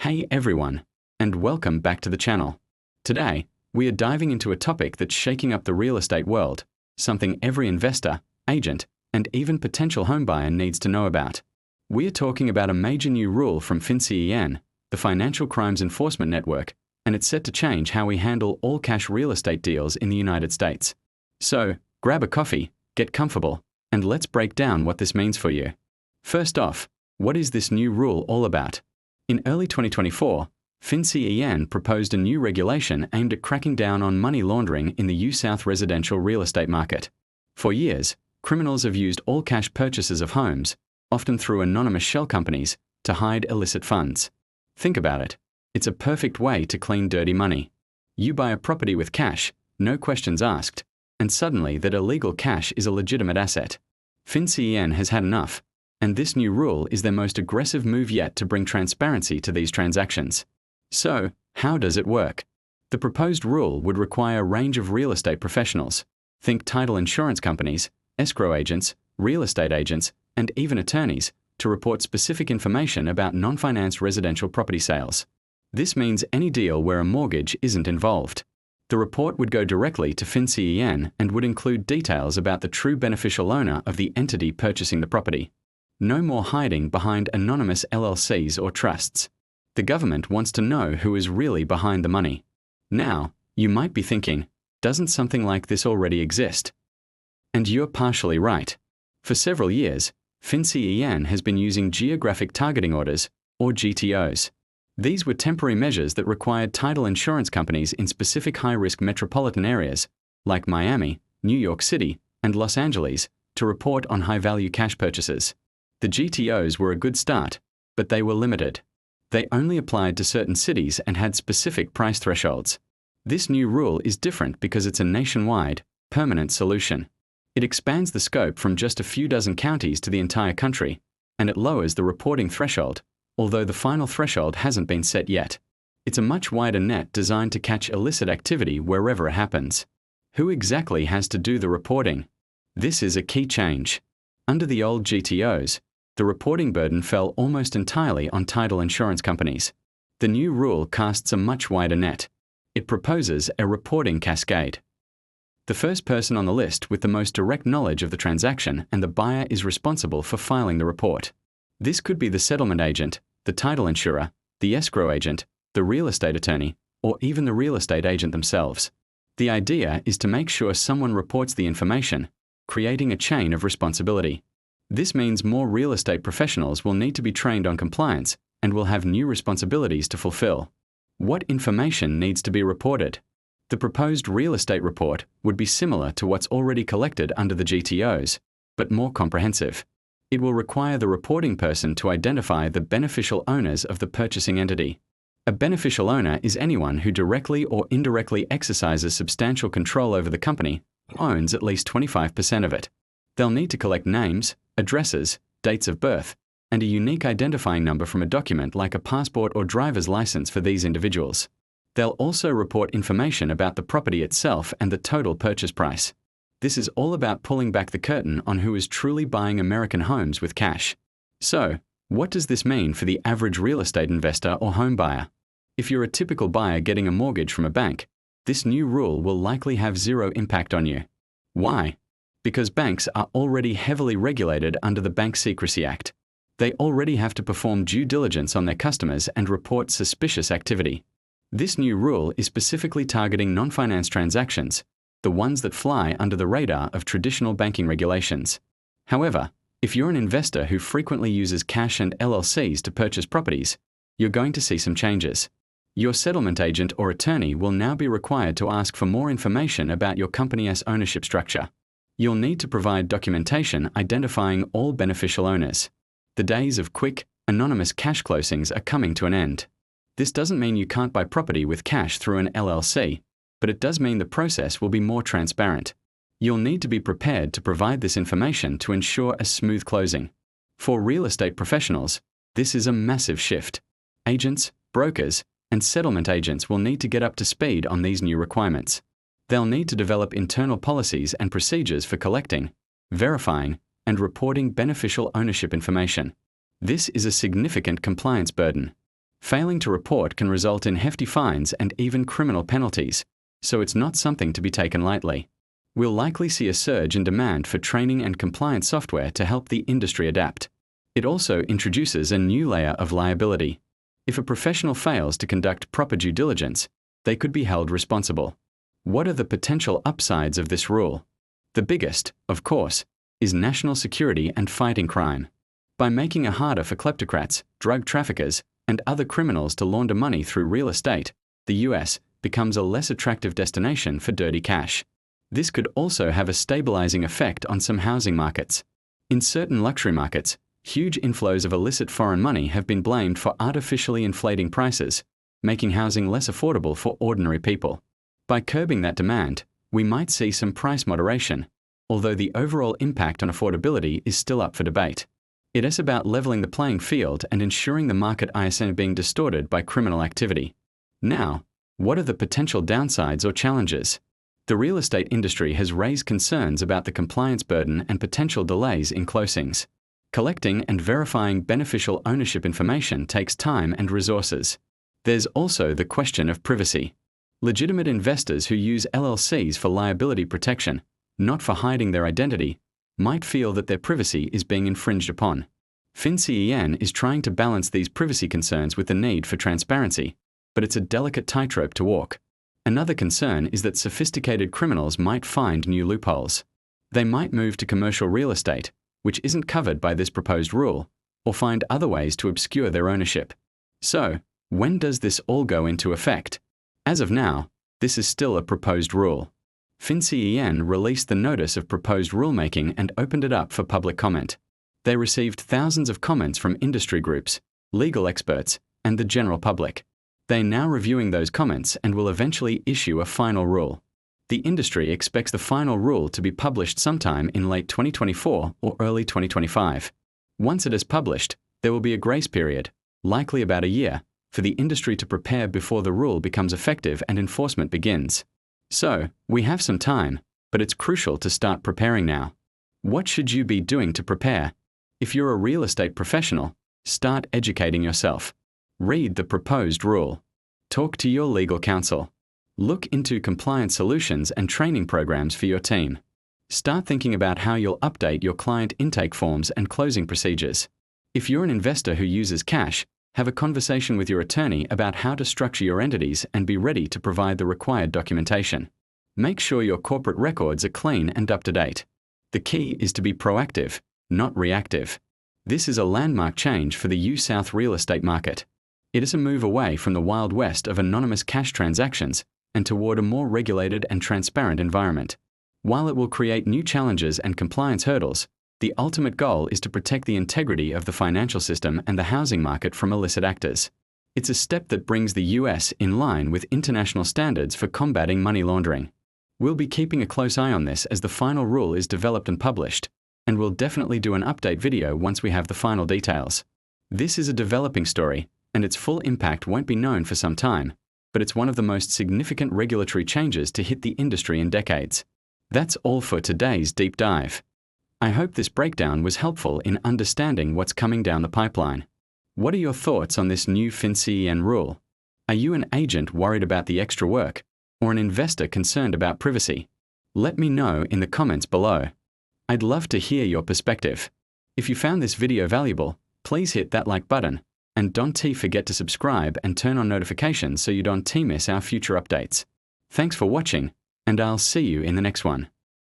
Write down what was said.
Hey everyone, and welcome back to the channel. Today, we are diving into a topic that's shaking up the real estate world, something every investor, agent, and even potential homebuyer needs to know about. We are talking about a major new rule from FinCEN, the Financial Crimes Enforcement Network, and it's set to change how we handle all cash real estate deals in the United States. So, grab a coffee, get comfortable, and let's break down what this means for you. First off, what is this new rule all about? In early 2024, FinCEN proposed a new regulation aimed at cracking down on money laundering in the U.S. residential real estate market. For years, criminals have used all-cash purchases of homes, often through anonymous shell companies, to hide illicit funds. Think about it. It's a perfect way to clean dirty money. You buy a property with cash, no questions asked, and suddenly that illegal cash is a legitimate asset. FinCEN has had enough, and this new rule is their most aggressive move yet to bring transparency to these transactions. So, how does it work? The proposed rule would require a range of real estate professionals, think title insurance companies, escrow agents, real estate agents, and even attorneys, to report specific information about non-finance residential property sales. This means any deal where a mortgage isn't involved. The report would go directly to FinCEN and would include details about the true beneficial owner of the entity purchasing the property. No more hiding behind anonymous LLCs or trusts. The government wants to know who is really behind the money. Now, you might be thinking, doesn't something like this already exist? And you're partially right. For several years, FinCEN has been using geographic targeting orders, or GTOs. These were temporary measures that required title insurance companies in specific high-risk metropolitan areas, like Miami, New York City, and Los Angeles, to report on high-value cash purchases. The GTOs were a good start, but they were limited. They only applied to certain cities and had specific price thresholds. This new rule is different because it's a nationwide, permanent solution. It expands the scope from just a few dozen counties to the entire country, and it lowers the reporting threshold, although the final threshold hasn't been set yet. It's a much wider net designed to catch illicit activity wherever it happens. Who exactly has to do the reporting? This is a key change. Under the old GTOs, the reporting burden fell almost entirely on title insurance companies. The new rule casts a much wider net. It proposes a reporting cascade. The first person on the list with the most direct knowledge of the transaction and the buyer is responsible for filing the report. This could be the settlement agent, the title insurer, the escrow agent, the real estate attorney, or even the real estate agent themselves. The idea is to make sure someone reports the information, creating a chain of responsibility. This means more real estate professionals will need to be trained on compliance and will have new responsibilities to fulfill. What information needs to be reported? The proposed real estate report would be similar to what's already collected under the GTOs, but more comprehensive. It will require the reporting person to identify the beneficial owners of the purchasing entity. A beneficial owner is anyone who directly or indirectly exercises substantial control over the company, owns at least 25% of it. They'll need to collect names, addresses, dates of birth, and a unique identifying number from a document like a passport or driver's license for these individuals. They'll also report information about the property itself and the total purchase price. This is all about pulling back the curtain on who is truly buying American homes with cash. So, what does this mean for the average real estate investor or home buyer? If you're a typical buyer getting a mortgage from a bank, this new rule will likely have zero impact on you. Why? Because banks are already heavily regulated under the Bank Secrecy Act. They already have to perform due diligence on their customers and report suspicious activity. This new rule is specifically targeting non-finance transactions, the ones that fly under the radar of traditional banking regulations. However, if you're an investor who frequently uses cash and LLCs to purchase properties, you're going to see some changes. Your settlement agent or attorney will now be required to ask for more information about your company's ownership structure. You'll need to provide documentation identifying all beneficial owners. The days of quick, anonymous cash closings are coming to an end. This doesn't mean you can't buy property with cash through an LLC, but it does mean the process will be more transparent. You'll need to be prepared to provide this information to ensure a smooth closing. For real estate professionals, this is a massive shift. Agents, brokers, and settlement agents will need to get up to speed on these new requirements. They'll need to develop internal policies and procedures for collecting, verifying, and reporting beneficial ownership information. This is a significant compliance burden. Failing to report can result in hefty fines and even criminal penalties, so it's not something to be taken lightly. We'll likely see a surge in demand for training and compliance software to help the industry adapt. It also introduces a new layer of liability. If a professional fails to conduct proper due diligence, they could be held responsible. What are the potential upsides of this rule? The biggest, of course, is national security and fighting crime. By making it harder for kleptocrats, drug traffickers, and other criminals to launder money through real estate, the US becomes a less attractive destination for dirty cash. This could also have a stabilizing effect on some housing markets. In certain luxury markets, huge inflows of illicit foreign money have been blamed for artificially inflating prices, making housing less affordable for ordinary people. By curbing that demand, we might see some price moderation, although the overall impact on affordability is still up for debate. It is about leveling the playing field and ensuring the market isn't being distorted by criminal activity. Now, what are the potential downsides or challenges? The real estate industry has raised concerns about the compliance burden and potential delays in closings. Collecting and verifying beneficial ownership information takes time and resources. There's also the question of privacy. Legitimate investors who use LLCs for liability protection, not for hiding their identity, might feel that their privacy is being infringed upon. FinCEN is trying to balance these privacy concerns with the need for transparency, but it's a delicate tightrope to walk. Another concern is that sophisticated criminals might find new loopholes. They might move to commercial real estate, which isn't covered by this proposed rule, or find other ways to obscure their ownership. So, when does this all go into effect? As of now, this is still a proposed rule. FinCEN released the notice of proposed rulemaking and opened it up for public comment. They received thousands of comments from industry groups, legal experts, and the general public. They're now reviewing those comments and will eventually issue a final rule. The industry expects the final rule to be published sometime in late 2024 or early 2025. Once it is published, there will be a grace period, likely about a year, for the industry to prepare before the rule becomes effective and enforcement begins. So, we have some time, but it's crucial to start preparing now. What should you be doing to prepare? If you're a real estate professional, start educating yourself. Read the proposed rule. Talk to your legal counsel. Look into compliance solutions and training programs for your team. Start thinking about how you'll update your client intake forms and closing procedures. If you're an investor who uses cash, have a conversation with your attorney about how to structure your entities and be ready to provide the required documentation. Make sure your corporate records are clean and up to date. The key is to be proactive, not reactive. This is a landmark change for the U.S. real estate market. It is a move away from the Wild West of anonymous cash transactions and toward a more regulated and transparent environment. While it will create new challenges and compliance hurdles, the ultimate goal is to protect the integrity of the financial system and the housing market from illicit actors. It's a step that brings the US in line with international standards for combating money laundering. We'll be keeping a close eye on this as the final rule is developed and published, and we'll definitely do an update video once we have the final details. This is a developing story, and its full impact won't be known for some time, but it's one of the most significant regulatory changes to hit the industry in decades. That's all for today's deep dive. I hope this breakdown was helpful in understanding what's coming down the pipeline. What are your thoughts on this new FinCEN rule? Are you an agent worried about the extra work, or an investor concerned about privacy? Let me know in the comments below. I'd love to hear your perspective. If you found this video valuable, please hit that like button, and don't forget to subscribe and turn on notifications so you don't miss our future updates. Thanks for watching, and I'll see you in the next one.